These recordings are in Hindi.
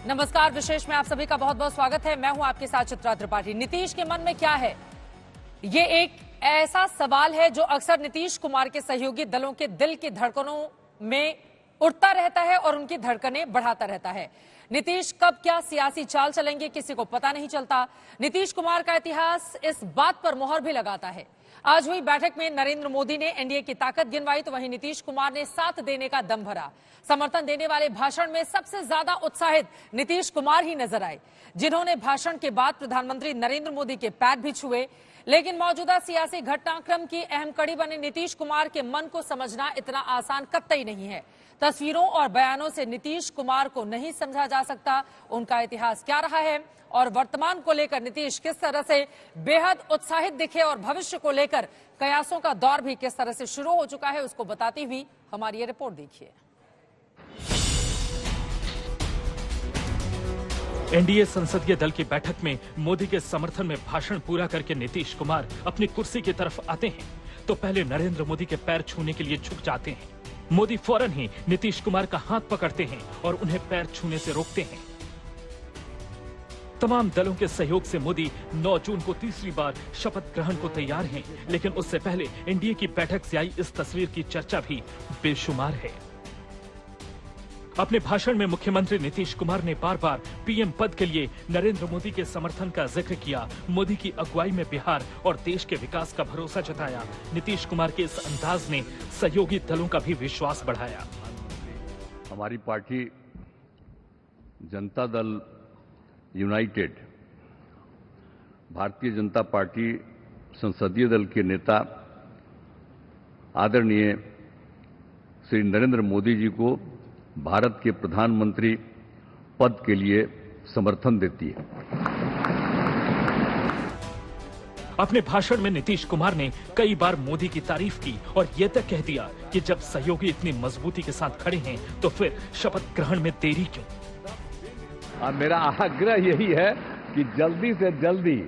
नमस्कार, विशेष में आप सभी का बहुत बहुत स्वागत है। मैं हूं आपके साथ चित्रा त्रिपाठी। नीतीश के मन में क्या है, ये एक ऐसा सवाल है जो अक्सर नीतीश कुमार के सहयोगी दलों के दिल की धड़कनों में उठता रहता है और उनकी धड़कनें बढ़ाता रहता है। नीतीश कब क्या सियासी चाल चलेंगे, किसी को पता नहीं चलता। नीतीश कुमार का इतिहास इस बात पर मोहर भी लगाता है। आज हुई बैठक में नरेंद्र मोदी ने एनडीए की ताकत गिनवाई, तो वहीं नीतीश कुमार ने साथ देने का दम भरा। समर्थन देने वाले भाषण में सबसे ज्यादा उत्साहित नीतीश कुमार ही नजर आए, जिन्होंने भाषण के बाद प्रधानमंत्री नरेंद्र मोदी के पैर भी छुए। लेकिन मौजूदा सियासी घटनाक्रम की अहम कड़ी बने नीतीश कुमार के मन को समझना इतना आसान कतई नहीं है। तस्वीरों और बयानों से नीतीश कुमार को नहीं समझा जा सकता उनका इतिहास क्या रहा है और वर्तमान को लेकर नीतीश किस तरह से बेहद उत्साहित दिखे और भविष्य को लेकर कयासों का दौर भी किस तरह से शुरू हो चुका है, उसको बताती हुई हमारी ये रिपोर्ट देखिए। एनडीए संसदीय दल की बैठक में मोदी के समर्थन में भाषण पूरा करके नीतीश कुमार अपनी कुर्सी की तरफ आते हैं तो पहले नरेंद्र मोदी के पैर छूने के लिए झुक जाते हैं। मोदी फौरन ही नीतीश कुमार का हाथ पकड़ते हैं और उन्हें पैर छूने से रोकते हैं। तमाम दलों के सहयोग से मोदी 9 जून को तीसरी बार शपथ ग्रहण को तैयार हैं, लेकिन उससे पहले एनडीए की बैठक से आई इस तस्वीर की चर्चा भी बेशुमार है। अपने भाषण में मुख्यमंत्री नीतीश कुमार ने बार बार पीएम पद के लिए नरेंद्र मोदी के समर्थन का जिक्र किया। मोदी की अगुवाई में बिहार और देश के विकास का भरोसा जताया। नीतीश कुमार के इस अंदाज ने सहयोगी दलों का भी विश्वास बढ़ाया। हमारी party Janata Dal United, Bharatiya Janata party संसदीय दल के नेता आदरणीय श्री नरेंद्र मोदी जी को भारत के प्रधानमंत्री पद के लिए समर्थन देती है। अपने भाषण में नीतीश कुमार ने कई बार मोदी की तारीफ की और यह तक कह दिया कि जब सहयोगी इतनी मजबूती के साथ खड़े हैं तो फिर शपथ ग्रहण में देरी क्यों। मेरा आग्रह यही है कि जल्दी से जल्दी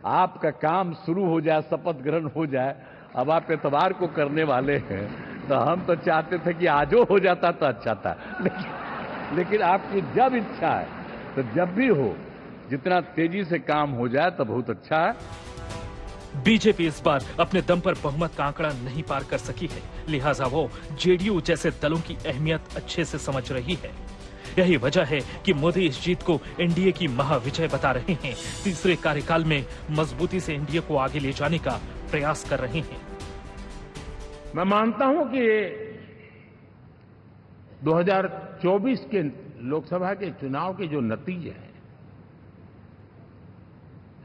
आपका काम शुरू हो जाए, शपथ ग्रहण हो जाए। अब आप इतवार को करने वाले हैं तो हम तो चाहते थे कि आजो हो जाता तो अच्छा था, लेकिन आपकी जब इच्छा है तो जब भी हो, जितना तेजी से काम हो जाए तो बहुत अच्छा है। बीजेपी इस बार अपने दम पर बहुमत का आंकड़ा नहीं पार कर सकी है, लिहाजा वो जेडीयू जैसे दलों की अहमियत अच्छे से समझ रही है। यही वजह है कि मोदी इस जीत को एनडीए की महाविजय बता रहे हैं। तीसरे कार्यकाल में मजबूती से एनडीए को आगे ले जाने का प्रयास कर रहे हैं। मैं मानता हूं कि 2024 के लोकसभा के चुनाव के जो नतीजे हैं,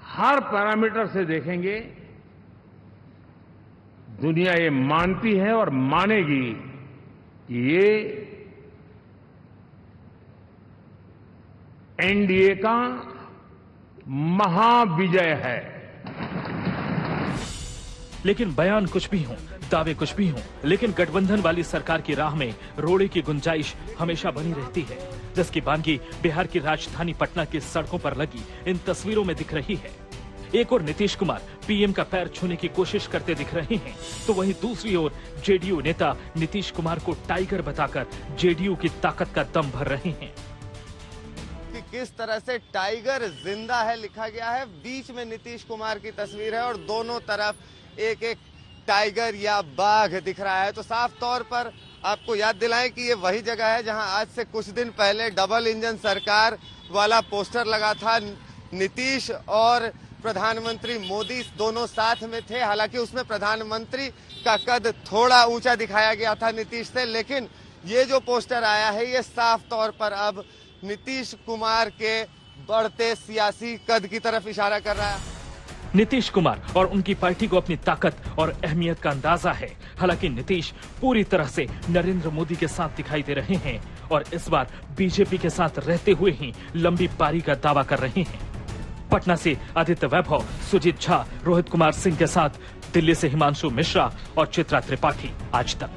हर पैरामीटर से देखेंगे, दुनिया ये मानती है और मानेगी कि ये एनडीए का महाविजय है। लेकिन बयान कुछ भी हों, दावे कुछ भी हों, लेकिन गठबंधन वाली सरकार की राह में रोड़े की गुंजाइश हमेशा बनी रहती है, जिसकी बानगी बिहार की राजधानी पटना की सड़कों पर लगी इन तस्वीरों में दिख रही है। एक और नीतीश कुमार पीएम का पैर छूने की कोशिश करते दिख रहे हैं, तो वहीं दूसरी ओर जेडीयू नेता नीतीश कुमार को टाइगर बताकर जेडीयू की ताकत का दम भर रहे हैं। कि किस तरह से टाइगर जिंदा है लिखा गया है, बीच में नीतीश कुमार की तस्वीर है और दोनों तरफ एक एक टाइगर या बाघ दिख रहा है। तो साफ तौर पर आपको याद दिलाएं कि ये वही जगह है जहां आज से कुछ दिन पहले डबल इंजन सरकार वाला पोस्टर लगा था। नीतीश और प्रधानमंत्री मोदी दोनों साथ में थे। हालांकि उसमें प्रधानमंत्री का कद थोड़ा ऊंचा दिखाया गया था नीतीश से, लेकिन ये जो पोस्टर आया है ये साफ तौर पर अब नीतीश कुमार के बढ़ते सियासी कद की तरफ इशारा कर रहा है। नीतीश कुमार और उनकी पार्टी को अपनी ताकत और अहमियत का अंदाजा है। हालांकि नीतीश पूरी तरह से नरेंद्र मोदी के साथ दिखाई दे रहे हैं और इस बार बीजेपी के साथ रहते हुए ही लंबी पारी का दावा कर रहे हैं। पटना से आदित्य वैभव, सुजीत झा, रोहित कुमार सिंह के साथ दिल्ली से हिमांशु मिश्रा और चित्रा त्रिपाठी, आज तक।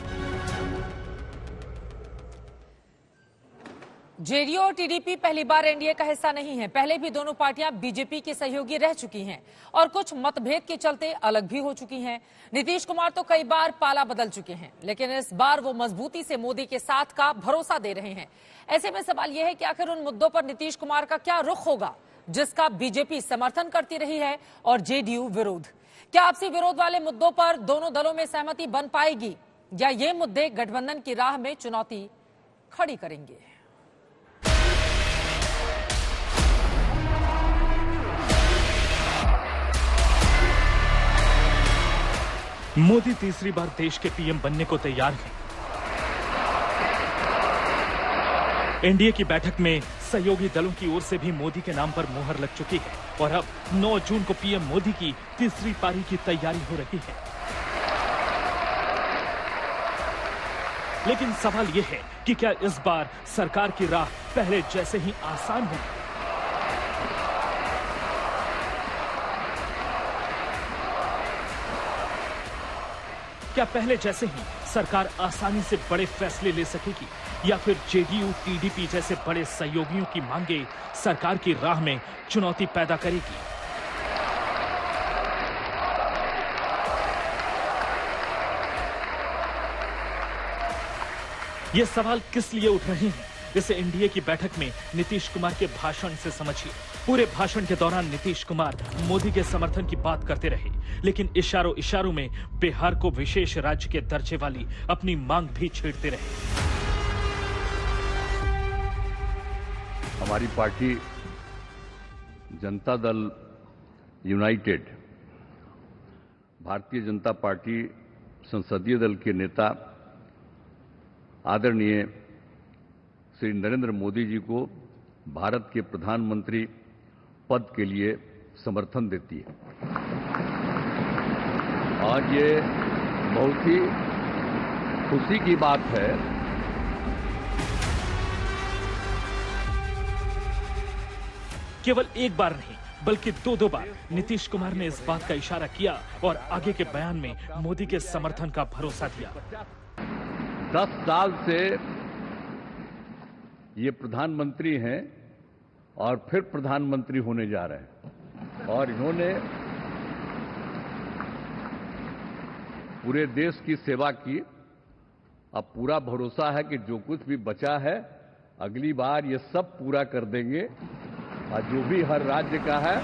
जेडीयू और टीडीपी पहली बार एनडीए का हिस्सा नहीं है। पहले भी दोनों पार्टियां बीजेपी की सहयोगी रह चुकी हैं और कुछ मतभेद के चलते अलग भी हो चुकी हैं। नीतीश कुमार तो कई बार पाला बदल चुके हैं, लेकिन इस बार वो मजबूती से मोदी के साथ का भरोसा दे रहे हैं। ऐसे में सवाल यह है कि आखिर उन मुद्दों पर नीतीश कुमार का क्या रुख होगा जिसका बीजेपी समर्थन करती रही है और जेडीयू विरोध। क्या आपसी विरोध वाले मुद्दों पर दोनों दलों में सहमति बन पाएगी या ये मुद्दे गठबंधन की राह में चुनौती खड़ी करेंगे? मोदी तीसरी बार देश के पीएम बनने को तैयार हैं। एनडीए की बैठक में सहयोगी दलों की ओर से भी मोदी के नाम पर मुहर लग चुकी है और अब 9 जून को पीएम मोदी की तीसरी पारी की तैयारी हो रही है। लेकिन सवाल यह है कि क्या इस बार सरकार की राह पहले जैसे ही आसान होगी? क्या पहले जैसे ही सरकार आसानी से बड़े फैसले ले सकेगी या फिर जेडीयू टीडीपी जैसे बड़े सहयोगियों की मांगे सरकार की राह में चुनौती पैदा करेगी? ये सवाल किस लिए उठ रहे हैं, इसे एनडीए की बैठक में नीतीश कुमार के भाषण से समझिए। पूरे भाषण के दौरान नीतीश कुमार मोदी के समर्थन की बात करते रहे, लेकिन इशारों इशारों में बिहार को विशेष राज्य के दर्जे वाली अपनी मांग भी छेड़ते रहे। हमारी party Janata Dal United, Bharatiya Janata party संसदीय दल के नेता आदरणीय श्री नरेंद्र मोदी जी को भारत के प्रधानमंत्री पद के लिए समर्थन देती है। आज ये बहुत ही खुशी की बात है केवल एक बार नहीं बल्कि 2 बार नीतीश कुमार ने इस बात का इशारा किया और आगे के बयान में मोदी के समर्थन का भरोसा दिया। 10 साल से ये प्रधानमंत्री हैं और फिर प्रधानमंत्री होने जा रहे हैं और इन्होंने पूरे देश की सेवा की। अब पूरा भरोसा है कि जो कुछ भी बचा है अगली बार ये सब पूरा कर देंगे और जो भी हर राज्य का है।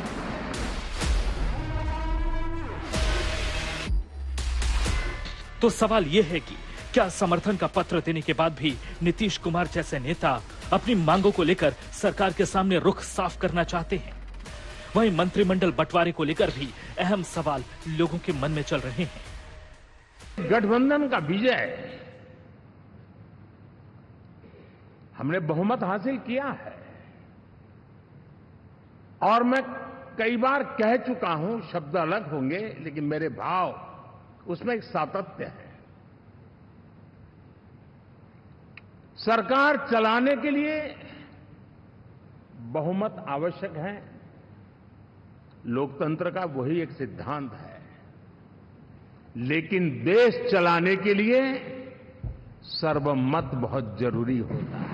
तो सवाल यह है कि क्या समर्थन का पत्र देने के बाद भी नीतीश कुमार जैसे नेता अपनी मांगों को लेकर सरकार के सामने रुख साफ करना चाहते हैं? वहीं मंत्रिमंडल बंटवारे को लेकर भी अहम सवाल लोगों के मन में चल रहे हैं। गठबंधन का विजय, हमने बहुमत हासिल किया है और मैं कई बार कह चुका हूं, शब्द अलग होंगे लेकिन मेरे भाव उसमें एक सातत्य है। सरकार चलाने के लिए बहुमत आवश्यक है, लोकतंत्र का वही एक सिद्धांत है, लेकिन देश चलाने के लिए सर्वमत बहुत जरूरी होता है।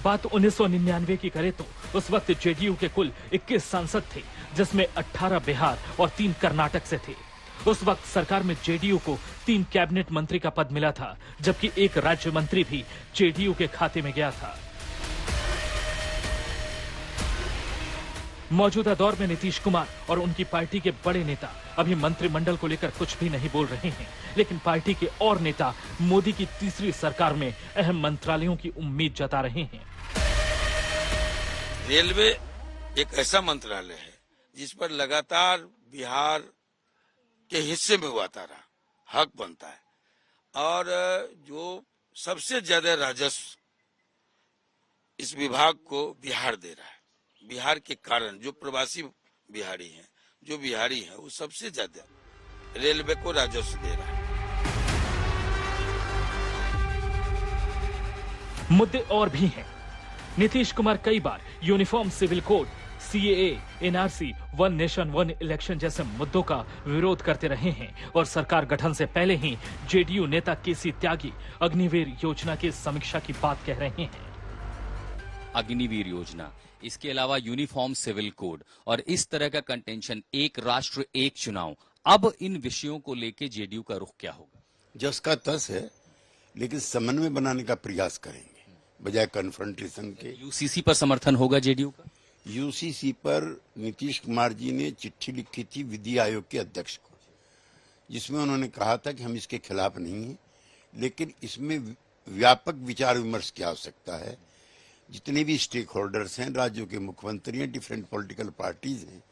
बात 1999 की करें तो उस वक्त जेडीयू के कुल 21 सांसद थे, जिसमें 18 बिहार और 3 कर्नाटक से थे। उस वक्त सरकार में जेडीयू को 3 कैबिनेट मंत्री का पद मिला था, जबकि 1 राज्य मंत्री भी जेडीयू के खाते में गया था। मौजूदा दौर में नीतीश कुमार और उनकी पार्टी के बड़े नेता अभी मंत्रिमंडल को लेकर कुछ भी नहीं बोल रहे हैं, लेकिन पार्टी के और नेता मोदी की तीसरी सरकार में अहम मंत्रालयों की उम्मीद जता रहे हैं। रेलवे एक ऐसा मंत्रालय है जिस पर लगातार बिहार के हिस्से में हुआ था हक बनता है और जो सबसे ज्यादा राजस्व इस विभाग को बिहार दे रहा है। बिहार के कारण जो प्रवासी बिहारी हैं, जो बिहारी हैं, वो सबसे ज्यादा रेलवे को राजस्व दे रहा है। मुद्दे और भी हैं। नीतीश कुमार कई बार uniform civil code CAA, NRC, one nation one election जैसे मुद्दों का विरोध करते रहे हैं और सरकार गठन से पहले ही जेडीयू नेता केसी त्यागी अग्निवीर योजना की समीक्षा की बात कह रहे हैं। अग्निवीर योजना, इसके अलावा यूनिफॉर्म सिविल कोड और इस तरह का कंटेंशन, एक राष्ट्र एक चुनाव, अब इन विषयों को लेकर जेडीयू का रुख क्या होगा? जस का तस है, लेकिन समन्वय बनाने का प्रयास करेंगे बजाय कन्फ्रंटेशन के। यूसीसी पर समर्थन होगा जेडीयू का? यूसीसी पर नीतीश कुमार जी ने चिट्ठी लिखी थी विधि आयोग के अध्यक्ष को, जिसमें उन्होंने कहा था कि हम इसके खिलाफ नहीं हैं, लेकिन इसमें व्यापक विचार विमर्श की आवश्यकता है। जितने भी स्टेक होल्डर्स हैं, राज्यों के मुख्यमंत्री हैं, डिफरेंट पॉलिटिकल पार्टीज हैं,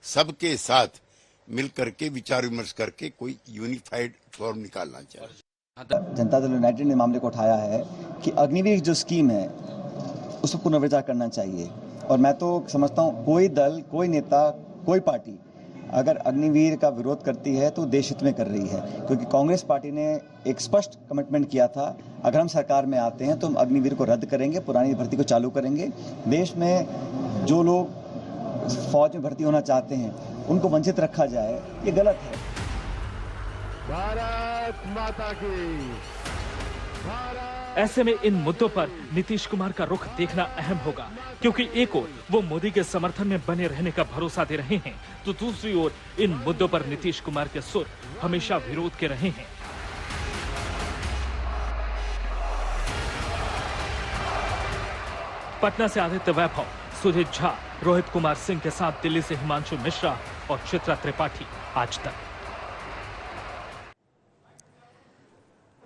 सबके साथ मिल करके विचार विमर्श करके कोई यूनिफाइड फॉर्म निकालना चाहिए। जनता दल यूनाइटेड ने मामले को उठाया है कि अग्निवीर जो स्कीम है उसको पुनर्विचार करना चाहिए। और मैं तो समझता हूँ कोई दल, कोई नेता, कोई पार्टी अगर अग्निवीर का विरोध करती है तो देश हित में कर रही है, क्योंकि कांग्रेस पार्टी ने एक स्पष्ट कमिटमेंट किया था, अगर हम सरकार में आते हैं तो हम अग्निवीर को रद्द करेंगे, पुरानी भर्ती को चालू करेंगे। देश में जो लोग फौज में भर्ती होना चाहते हैं उनको वंचित रखा जाए, ये गलत है। भारत माता की। ऐसे में इन मुद्दों पर नीतीश कुमार का रुख देखना अहम होगा, क्योंकि एक ओर वो मोदी के समर्थन में बने रहने का भरोसा दे रहे हैं, तो दूसरी ओर इन मुद्दों पर नीतीश कुमार के सुर हमेशा विरोध के रहे हैं। पटना से आदित्य वैभव, सुजीत झा, रोहित कुमार सिंह के साथ दिल्ली से हिमांशु मिश्रा और चित्रा त्रिपाठी, आज तक।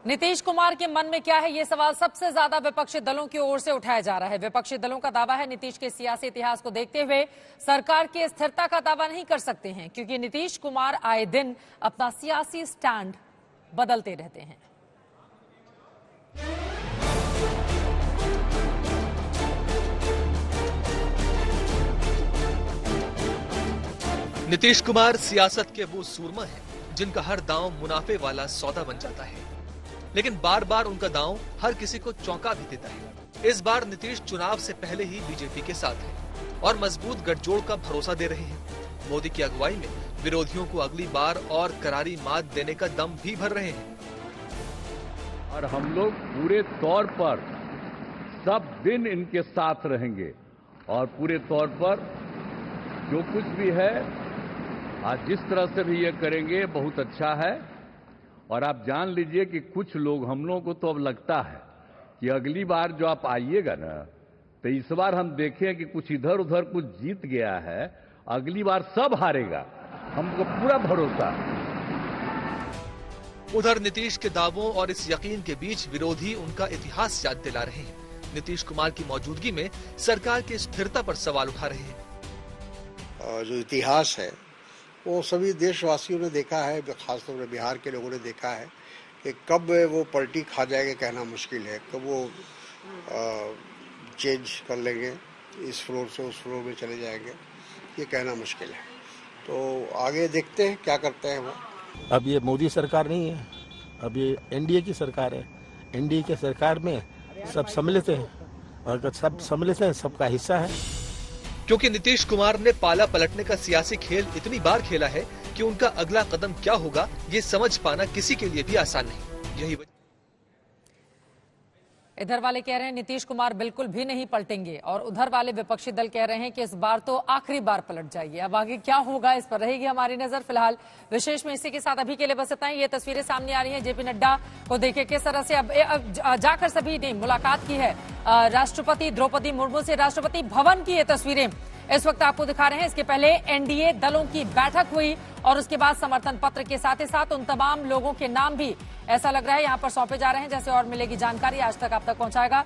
नीतीश कुमार के मन में क्या है, ये सवाल सबसे ज्यादा विपक्षी दलों की ओर से उठाया जा रहा है। विपक्षी दलों का दावा है नीतीश के सियासी इतिहास को देखते हुए सरकार की स्थिरता का दावा नहीं कर सकते हैं, क्योंकि नीतीश कुमार आए दिन अपना सियासी स्टैंड बदलते रहते हैं। नीतीश कुमार सियासत के वो सूरमा हैं जिनका हर दांव मुनाफे वाला सौदा बन जाता है, लेकिन बार बार उनका दांव हर किसी को चौंका भी देता है। इस बार नीतीश चुनाव से पहले ही बीजेपी के साथ हैं और मजबूत गठजोड़ का भरोसा दे रहे हैं। मोदी की अगुवाई में विरोधियों को अगली बार और करारी मात देने का दम भी भर रहे हैं। और हम लोग पूरे तौर पर सब दिन इनके साथ रहेंगे और पूरे तौर पर जो कुछ भी है आज जिस तरह से भी ये करेंगे बहुत अच्छा है। और आप जान लीजिए कि कुछ लोग, हम लोगों को तो अब लगता है कि अगली बार जो आप आइएगा ना, तो इस बार हम देखें कि कुछ इधर उधर कुछ जीत गया है, अगली बार सब हारेगा, हमको पूरा भरोसा। उधर नीतीश के दावों और इस यकीन के बीच विरोधी उनका इतिहास याद दिला रहे हैं। नीतीश कुमार की मौजूदगी में सरकार की स्थिरता पर सवाल उठा रहे हैं। जो इतिहास है वो सभी देशवासियों ने देखा है, खासतौर पर बिहार के लोगों ने देखा है कि कब वो पलटी खा जाएगा कहना मुश्किल है, कब वो चेंज कर लेंगे, इस फ्लोर से उस फ्लोर में चले जाएंगे, ये कहना मुश्किल है। तो आगे देखते हैं क्या करते हैं वो। अब ये मोदी सरकार नहीं है, अब ये एनडीए की सरकार है। एनडीए की सरकार में सब सम्मिलित हैं और अगर सब सम्मिलित हैं, सबका हिस्सा है। क्योंकि नीतीश कुमार ने पाला पलटने का सियासी खेल इतनी बार खेला है कि उनका अगला कदम क्या होगा ये समझ पाना किसी के लिए भी आसान नहीं। यही इधर वाले कह रहे हैं नीतीश कुमार बिल्कुल भी नहीं पलटेंगे और उधर वाले विपक्षी दल कह रहे हैं कि इस बार तो आखिरी बार पलट जाइए। अब आगे क्या होगा इस पर रहेगी हमारी नजर। फिलहाल विशेष में इसी के साथ अभी के लिए बस इतना ही। ये तस्वीरें सामने आ रही हैं जेपी नड्डा को देखिए किस तरह से अब जाकर सभी ने मुलाकात की है राष्ट्रपति द्रौपदी मुर्मू से। राष्ट्रपति भवन की ये तस्वीरें इस वक्त आपको दिखा रहे हैं। इसके पहले एनडीए दलों की बैठक हुई और उसके बाद समर्थन पत्र के साथ ही साथ उन तमाम लोगों के नाम भी ऐसा लग रहा है यहां पर सौंपे जा रहे हैं। जैसे और मिलेगी जानकारी आज तक आप तक पहुंचाएगा